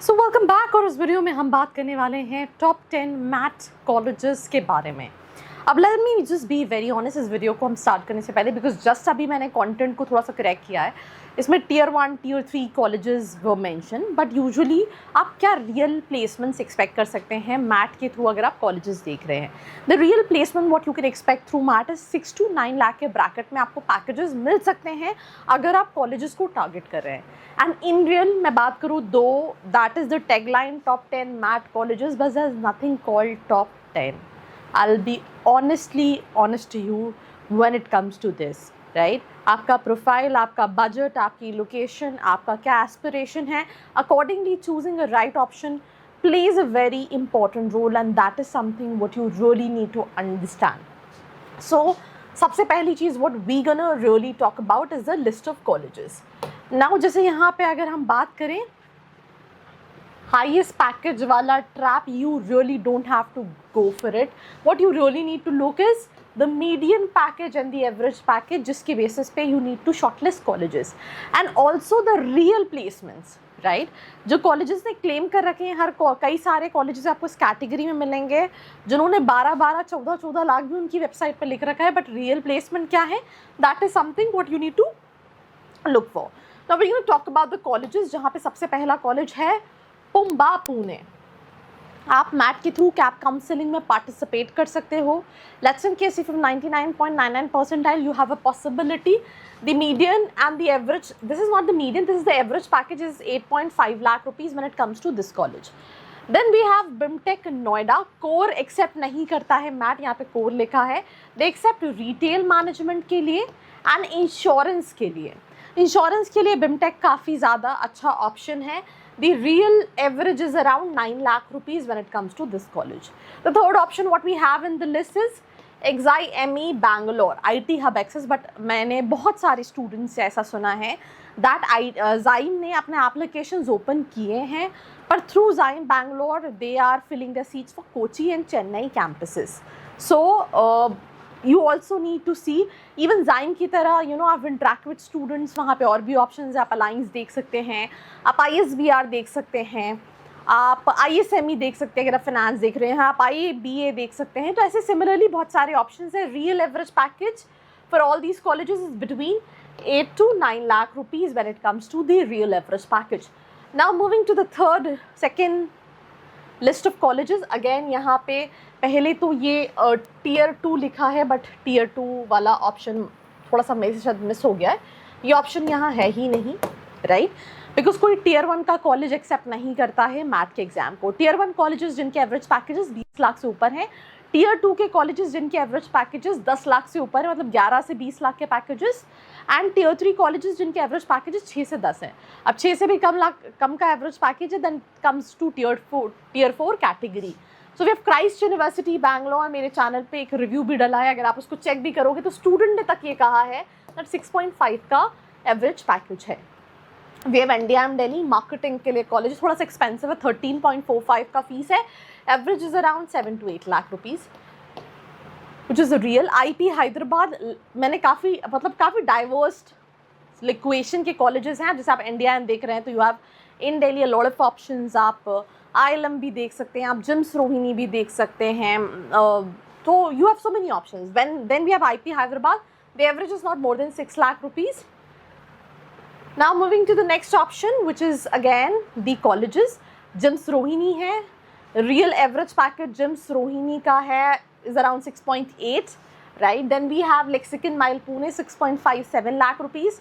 So welcome back. और इस video में हम बात करने वाले हैं टॉप 10 मैथ कॉलेजेस के बारे में। अब let me just be very honest, इस वीडियो को हम स्टार्ट करने से पहले, बिकॉज जस्ट अभी मैंने कंटेंट को थोड़ा सा करेक्ट किया है। इसमें टियर 1 टियर 3 कॉलेजेस वो मेंशन, बट यूजुअली आप क्या रियल प्लेसमेंट्स एक्सपेक्ट कर सकते हैं मैट के थ्रू अगर आप कॉलेजेस देख रहे हैं। The real placement what you can expect through MAT is 6 to 9 lakh के ब्रैकेट में आपको पैकेजेस मिल सकते हैं अगर आप कॉलेजेस को टारगेट कर रहे हैं। एंड इन रियल मैं बात करूँ, दो that is the tagline top 10 MAT colleges, but there is nothing called top 10. I'll be honest to you when it comes to this, right? आपका प्रोफाइल, आपका बजट, आपकी लोकेशन, आपका क्या एस्पिरेशन है, accordingly choosing a right option plays a very important role, and that is something what you really need to understand. So सबसे पहली चीज़ what we gonna really talk about is the list of colleges. Now जैसे यहाँ पे अगर हम बात करें highest package वाला trap, you really don't have to go for it. What you really need to look is the median package and the average package, जिसके basis पे you need to shortlist colleges, and also the real placements, right? जो colleges ने claim कर रखे हैं, कई सारे colleges आपको इस category में मिलेंगे जिन्होंने 12-12, 14-14 लाख भी उनकी website पर लिख रखा है, but real placement क्या है, that is something what you need to look for. Now we're going to talk about the colleges, जहाँ पे सबसे पहला college है पुंबा पुणे। आप मैट के थ्रू कैप काउंसलिंग में पार्टिसिपेट कर सकते हो। Let's in case if 99.99 percentile you have a possibility. The median and the average, this is not the median, this is the average package, is 8.5 lakh rupees when it comes to this college. Then we have BIMTech Noida. Core accept नहीं करता है mat, यहाँ पे core लिखा है। They accept retail management के लिए and insurance के लिए। इंश्योरेंस के लिए BIMTech काफ़ी ज़्यादा अच्छा ऑप्शन है। The real average is around 9 lakh rupees when it comes to this college. The third option what we have in the list is Exai ME Bangalore, IT Hub Access. But मैंने बहुत सारे students से ऐसा सुना है that Zyme ने अपने applications open किए हैं, पर through Zyme Bangalore they are filling the seats for Kochi and Chennai campuses. So you also need to see even Zyme की तरह, you know, आप interact with students, वहाँ पे और भी options है। आप Alliance देख सकते हैं, आप ISBR देख सकते हैं, आप ISME देख सकते हैं अगर आप finance देख रहे हैं, आप IABA देख सकते हैं। तो ऐसे similarly बहुत सारे options हैं। Real average package for all these colleges is between 8 to 9 lakh rupees when it comes to the real average package. Now moving to the second list of colleges. Again यहाँ पे पहले तो ये tier 2 लिखा है, but tier 2 वाला option थोड़ा सा मेरे से शायद मिस हो गया है। ये ऑप्शन यहाँ है ही नहीं, राइट? बिकॉज कोई टियर 1 का कॉलेज एक्सेप्ट नहीं करता है मैट के एग्जाम को। टियर 1 कॉलेजेस जिनके एवरेज पैकेजेस 20 लाख से ऊपर हैं, टियर 2 के कॉलेजेस जिनके एवरेज पैकेजेस 10 लाख से ऊपर है, मतलब 11 से 20 लाख के पैकेजेस, एंड टियर 3 कॉलेजेस जिनके एवरेज पैकेजेस 6 से 10 हैं। अब 6 से भी कम का एवरेज पैकेज है, then comes to tier 4 category. So we have Christ University Bangalore, मेरे चैनल पे एक रिव्यू भी डला है, अगर आप उसको चेक भी करोगे तो स्टूडेंट ने तक ये कहा है दैट 6.5 का एवरेज पैकेज है। We have NDM Delhi, marketing के लिए कॉलेज थोड़ा सा एक्सपेंसिव है, 13.45 का फीस है। Average is around 7 to 8 lakh rupees, which is real. IP Hyderabad, मैंने काफ़ी डाइवर्स लिक्वेशन के कॉलेजेस हैं। जैसे आप NDM देख रहे हैं तो you have in Delhi lot of options. आप ILM भी देख सकते हैं, आप जिम्स रोहिणी भी देख सकते हैं। तो you have so many options. Then we have IP Hyderabad, the average is not more than 6 lakh rupees. Now moving to the next option, which is again the colleges. JIMS Rohini है, real average package JIMS Rohini का है is around 6.8, right? Then we have Lexicon Mile Pune, 6.57 lakh rupees.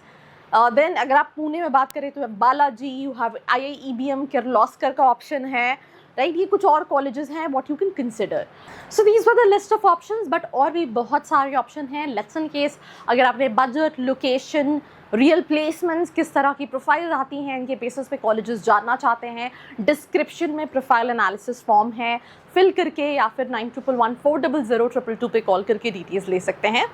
Then अगर आप पुणे में बात करें तो Balaji, you have IIEBM Kirloskar का ऑप्शन है, राइट? ये कुछ और कॉलेजेस हैं what you can consider. So these were the list of options, but और भी बहुत सारे ऑप्शन हैं। लेट्स इन केस अगर आपने बजट, लोकेशन, रियल प्लेसमेंट्स, किस तरह की प्रोफाइल आती हैं, इनके बेसिस पे कॉलेजेस जानना चाहते हैं, डिस्क्रिप्शन में प्रोफाइल एनालिसिस फॉर्म है, फिल करके या फिर 9111400222 पे कॉल करके डिटेल्स ले सकते हैं।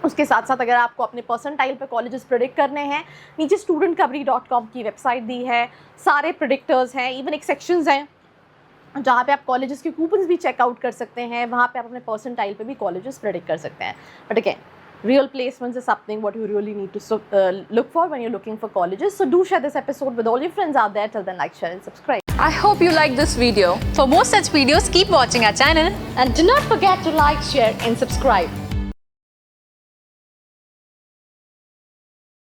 उसके साथ साथ अगर आपको अपने परसेंटाइल पे कॉलेजेस प्रेडिक्ट करने हैं, नीचे studentcovery.com की वेबसाइट दी है, सारे प्रेडिक्टर्स हैं, इवन एक सेक्शंस हैं जहाँ पे आप कॉलेजेस के कूपन्स भी चेकआउट कर सकते हैं। वहाँ पे आप अपने परसेंटाइल पे भी कॉलेजेस प्रेडिक्ट कर सकते हैं। But again Real placements is something what you really need to look for when you're looking for colleges. So do share this episode with all your friends out there. Till then, like, share and subscribe. I hope you liked this video. For more such videos, keep watching our channel. And do not forget to like, share and subscribe.